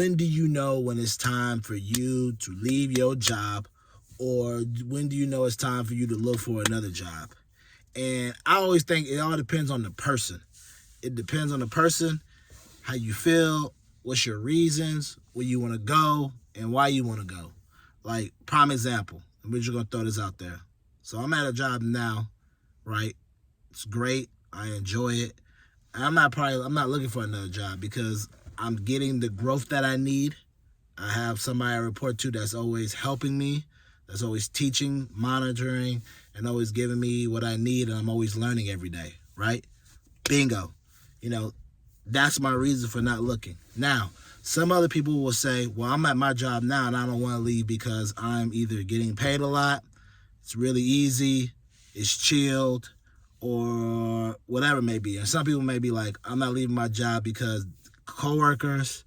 When do you know when it's time for you to leave your job, or when do you know it's time for you to look for another job? And I always think it all depends on the person. It depends on the person, how you feel, what's your reasons, where you want to go, and why you want to go. Like, prime example, we're just going to throw this out there. So I'm at a job now, right? It's great. I enjoy it. I'm not looking for another job because I'm getting the growth that I need. I have somebody I report to that's always helping me, that's always teaching, monitoring, and always giving me what I need, and I'm always learning every day, right? Bingo. That's my reason for not looking. Now, some other people will say, well, I'm at my job now and I don't want to leave because I'm either getting paid a lot, it's really easy, it's chilled, or whatever it may be. And some people may be like, I'm not leaving my job because coworkers,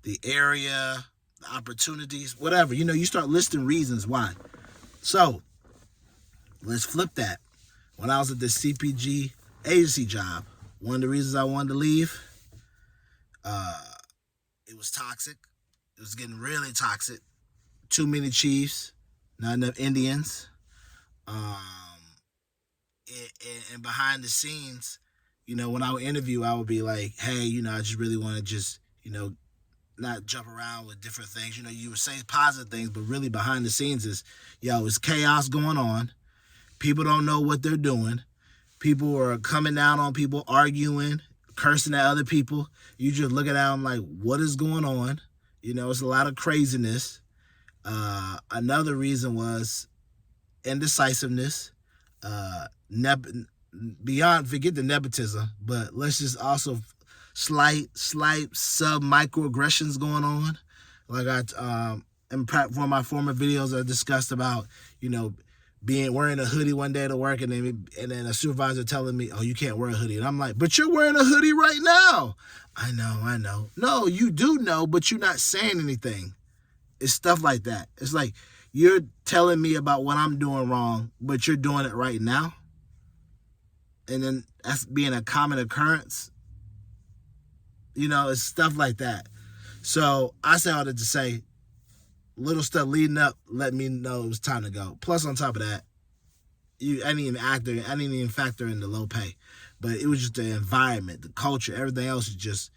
the area, the opportunities, whatever. You start listing reasons why. So let's flip that. When I was at the CPG agency job, one of the reasons I wanted to leave, it was toxic. It was getting really toxic. Too many chiefs, not enough Indians. And behind the scenes, when I would interview, I would be like, hey, I just really want to just, not jump around with different things. You would say positive things, but really behind the scenes is, it's chaos going on. People don't know what they're doing. People are coming down on people, arguing, cursing at other people. You just look at them like, what is going on? It's a lot of craziness. Another reason was indecisiveness. Beyond, forget the nepotism, but let's just also slight sub microaggressions going on. Like in one of my former videos, I discussed about, wearing a hoodie one day to work, and then a supervisor telling me, oh, you can't wear a hoodie. And I'm like, but you're wearing a hoodie right now. I know. No, you do know, but you're not saying anything. It's stuff like that. It's like, you're telling me about what I'm doing wrong, but you're doing it right now. And then that's being a common occurrence. It's stuff like that. So I say all that to say, little stuff leading up let me know it was time to go. Plus, on top of that, I didn't even factor in the low pay. But it was just the environment, the culture, everything else was just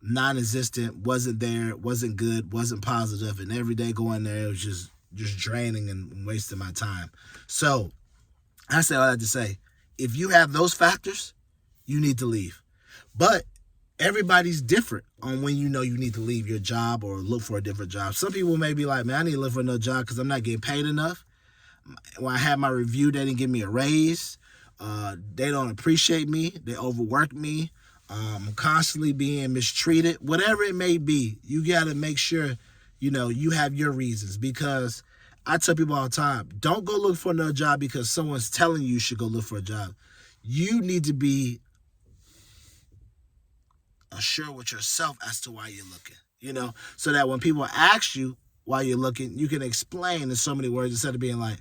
non-existent, wasn't there, wasn't good, wasn't positive. And every day going there, it was just draining and wasting my time. So I say all that to say, if you have those factors, you need to leave. But everybody's different on when you need to leave your job or look for a different job. Some people may be like, man, I need to look for another job because I'm not getting paid enough. When I had my review, they didn't give me a raise. They don't appreciate me. They overwork me. I'm constantly being mistreated. Whatever it may be, you got to make sure, you have your reasons. Because I tell people all the time, don't go look for another job because someone's telling you should go look for a job. You need to be assured with yourself as to why you're looking, so that when people ask you why you're looking, you can explain in so many words instead of being like,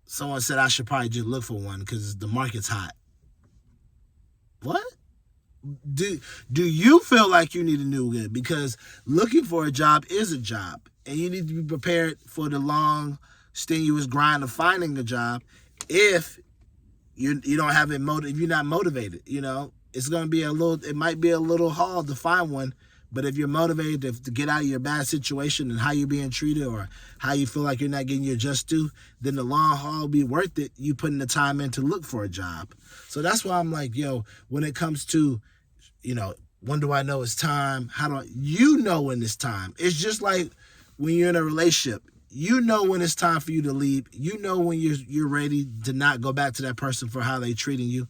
someone said I should probably just look for one because the market's hot. What? Do you feel like you need a new one? Because looking for a job is a job, and you need to be prepared for the long, strenuous grind of finding a job. If you don't have it if you're not motivated, it's going to be it might be a little hard to find one, but if you're motivated to get out of your bad situation and how you're being treated or how you feel like you're not getting your just due, then the long haul will be worth it, you putting the time in to look for a job. So that's why I'm like, when it comes to, when do I know it's time? How do I, when it's time? It's just like when you're in a relationship, when it's time for you to leave. When you're ready to not go back to that person for how they treating you.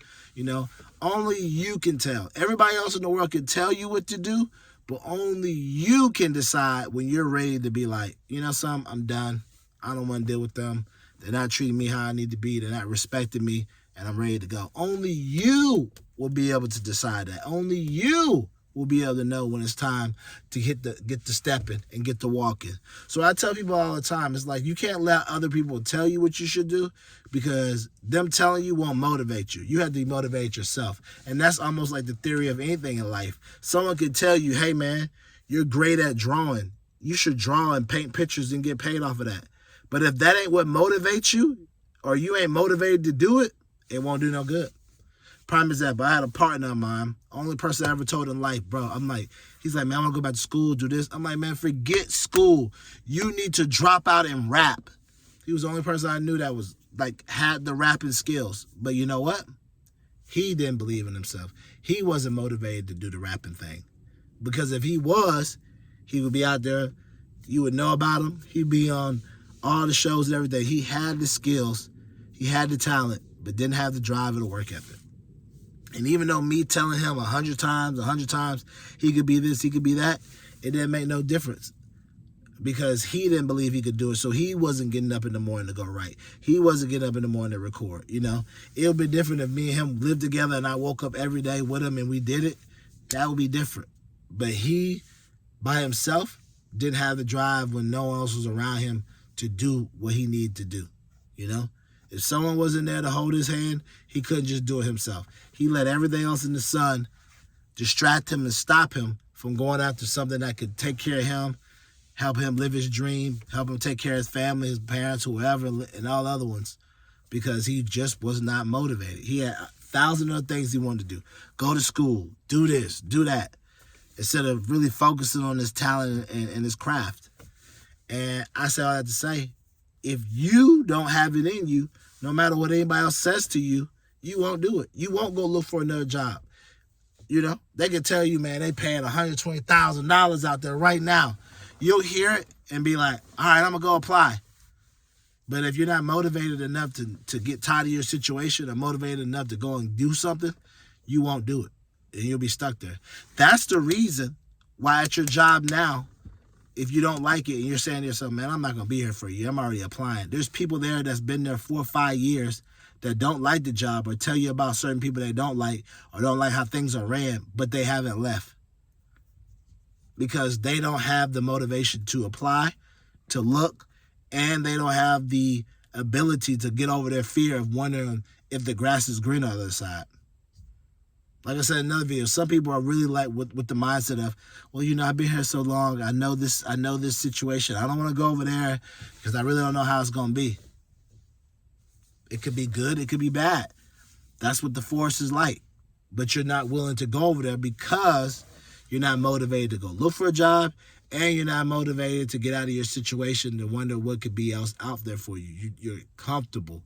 Only you can tell. Everybody else in the world can tell you what to do, but only you can decide when you're ready to be like, something, I'm done. I don't want to deal with them. They're not treating me how I need to be. They're not respecting me, and I'm ready to go. Only you will be able to decide that. Only you will be able to know when it's time to get the stepping and get the walking. So I tell people all the time, it's like you can't let other people tell you what you should do because them telling you won't motivate you. You have to motivate yourself. And that's almost like the theory of anything in life. Someone could tell you, hey man, You're great at drawing. You should draw and paint pictures and get paid off of that. But if that ain't what motivates you, or you ain't motivated to do it, it won't do no good. Prime example, I had a partner of mine, only person I ever told in life, bro. I'm like, he's like, man, I want to go back to school, do this. I'm like, man, forget school. You need to drop out and rap. He was the only person I knew that was like had the rapping skills. But you know what? He didn't believe in himself. He wasn't motivated to do the rapping thing. Because if he was, he would be out there. You would know about him. He'd be on all the shows and everything. He had the skills. He had the talent, but didn't have the drive or the work ethic. And even though me telling him 100 times, he could be this, he could be that, it didn't make no difference. Because he didn't believe he could do it, so he wasn't getting up in the morning to go write. He wasn't getting up in the morning to record, you know. It would be different if me and him lived together and I woke up every day with him and we did it. That would be different. But he, by himself, didn't have the drive when no one else was around him to do what he needed to do, you know. If someone wasn't there to hold his hand, he couldn't just do it himself. He let everything else in the sun distract him and stop him from going after something that could take care of him, help him live his dream, help him take care of his family, his parents, whoever, and all other ones, because he just was not motivated. He had 1,000 other things he wanted to do. Go to school, do this, do that, instead of really focusing on his talent and his craft. And I say all that to say, if you don't have it in you, no matter what anybody else says to you, you won't do it. You won't go look for another job. You know, they can tell you, man, they paying $120,000 out there right now. You'll hear it and be like, all right, I'm going to go apply. But if you're not motivated enough to get tired of your situation or motivated enough to go and do something, you won't do it. And you'll be stuck there. That's the reason why at your job now, if you don't like it and you're saying to yourself, man, I'm not going to be here for you. I'm already applying. There's people there that's been there 4 or 5 years that don't like the job or tell you about certain people they don't like or don't like how things are ran, but they haven't left. Because they don't have the motivation to apply, to look, and they don't have the ability to get over their fear of wondering if the grass is green on the other side. Like I said in another video, some people are really like with the mindset of, well, you know, I've been here so long, I know this situation. I don't want to go over there because I really don't know how it's going to be. It could be good, it could be bad. That's what the force is like. But you're not willing to go over there because you're not motivated to go look for a job, and you're not motivated to get out of your situation to wonder what could be else out there for you. You're comfortable.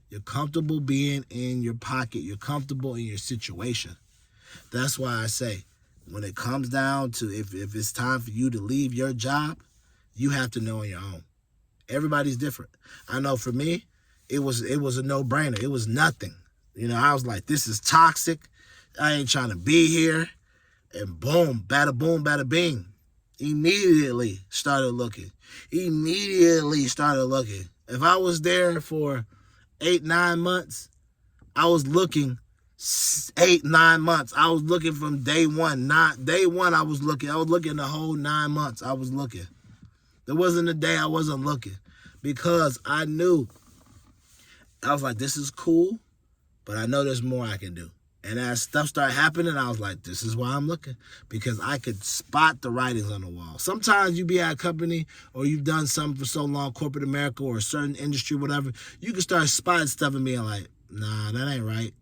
You're comfortable being in your pocket. You're comfortable in your situation. That's why I say, when it comes down to if it's time for you to leave your job, you have to know on your own. Everybody's different. I know for me, it was a no-brainer. It was nothing. You know, I was like, this is toxic. I ain't trying to be here. And boom, bada bing. Immediately started looking. If I was there for 8-9 months, I was looking 8-9 months. I was looking from day one. Not day one, I was looking the whole 9 months. I was looking. There wasn't a day I wasn't looking because I knew. I was like, this is cool, but I know there's more I can do. And as stuff started happening, I was like, this is why I'm looking, because I could spot the writings on the wall. Sometimes you be at a company or you've done something for so long, corporate America or a certain industry, whatever, you can start spotting stuff and being like, nah, that ain't right.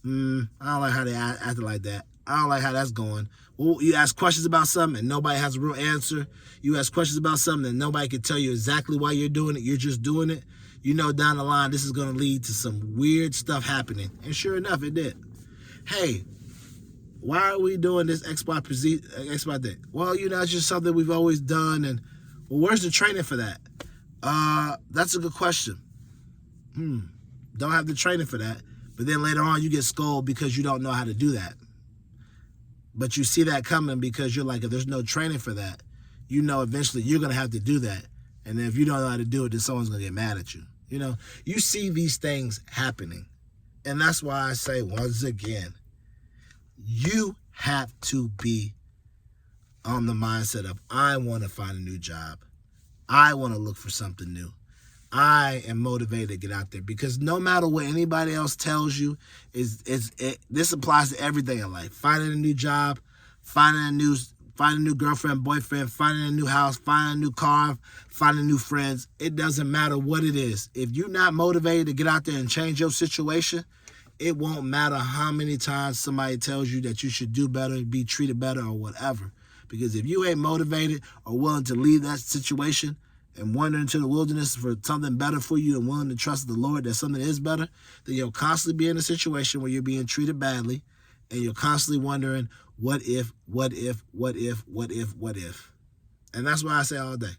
I don't like how they acted like that. I don't like how that's going. Well, you ask questions about something and nobody has a real answer. You ask questions about something and nobody can tell you exactly why you're doing it. You're just doing it. You know down the line this is going to lead to some weird stuff happening. And sure enough, it did. Hey, why are we doing this exploit thing? Well, you know, it's just something we've always done. And, well, where's the training for that? That's a good question. Don't have the training for that. But then later on, you get scolded because you don't know how to do that. But you see that coming because you're like, if there's no training for that, you know eventually you're going to have to do that. And then if you don't know how to do it, then someone's going to get mad at you. You know, you see these things happening. And that's why I say, once again, you have to be on the mindset of, I want to find a new job. I want to look for something new. I am motivated to get out there, because no matter what anybody else tells you, this applies to everything in life. Finding a new job, finding finding a new girlfriend, boyfriend, finding a new house, finding a new car, finding new friends. It doesn't matter what it is. If you're not motivated to get out there and change your situation, it won't matter how many times somebody tells you that you should do better, be treated better, or whatever. Because if you ain't motivated or willing to leave that situation and wander into the wilderness for something better for you and willing to trust the Lord that something is better, then you'll constantly be in a situation where you're being treated badly and you're constantly wondering, what if, what if, what if, what if, what if? And that's what I say all day.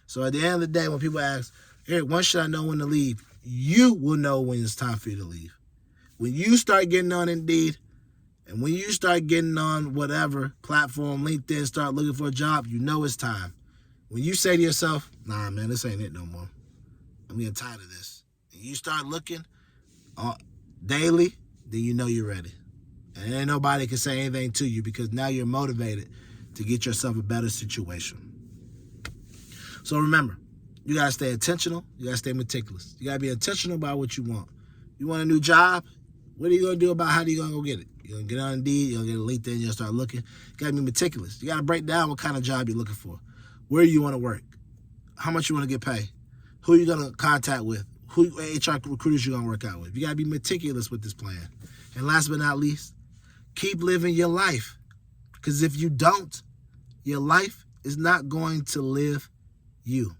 So at the end of the day, when people ask, Eric, when should I know when to leave? You will know when it's time for you to leave. When you start getting on Indeed, and when you start getting on whatever platform, LinkedIn, start looking for a job, you know it's time. When you say to yourself, nah, man, this ain't it no more. I'm getting tired of this. And you start looking daily, then you know you're ready. And ain't nobody can say anything to you because now you're motivated to get yourself a better situation. So remember, you got to stay intentional. You got to stay meticulous. You got to be intentional about what you want. You want a new job? What are you going to do about how are you going to go get it? You're going to get on Indeed, you're going to get a LinkedIn, you'll start looking. You got to be meticulous. You got to break down what kind of job you're looking for. Where you want to work. How much you want to get paid. Who you going to contact with. Who HR recruiters you're going to work out with. You got to be meticulous with this plan. And last but not least, keep living your life. Because if you don't, your life is not going to live you.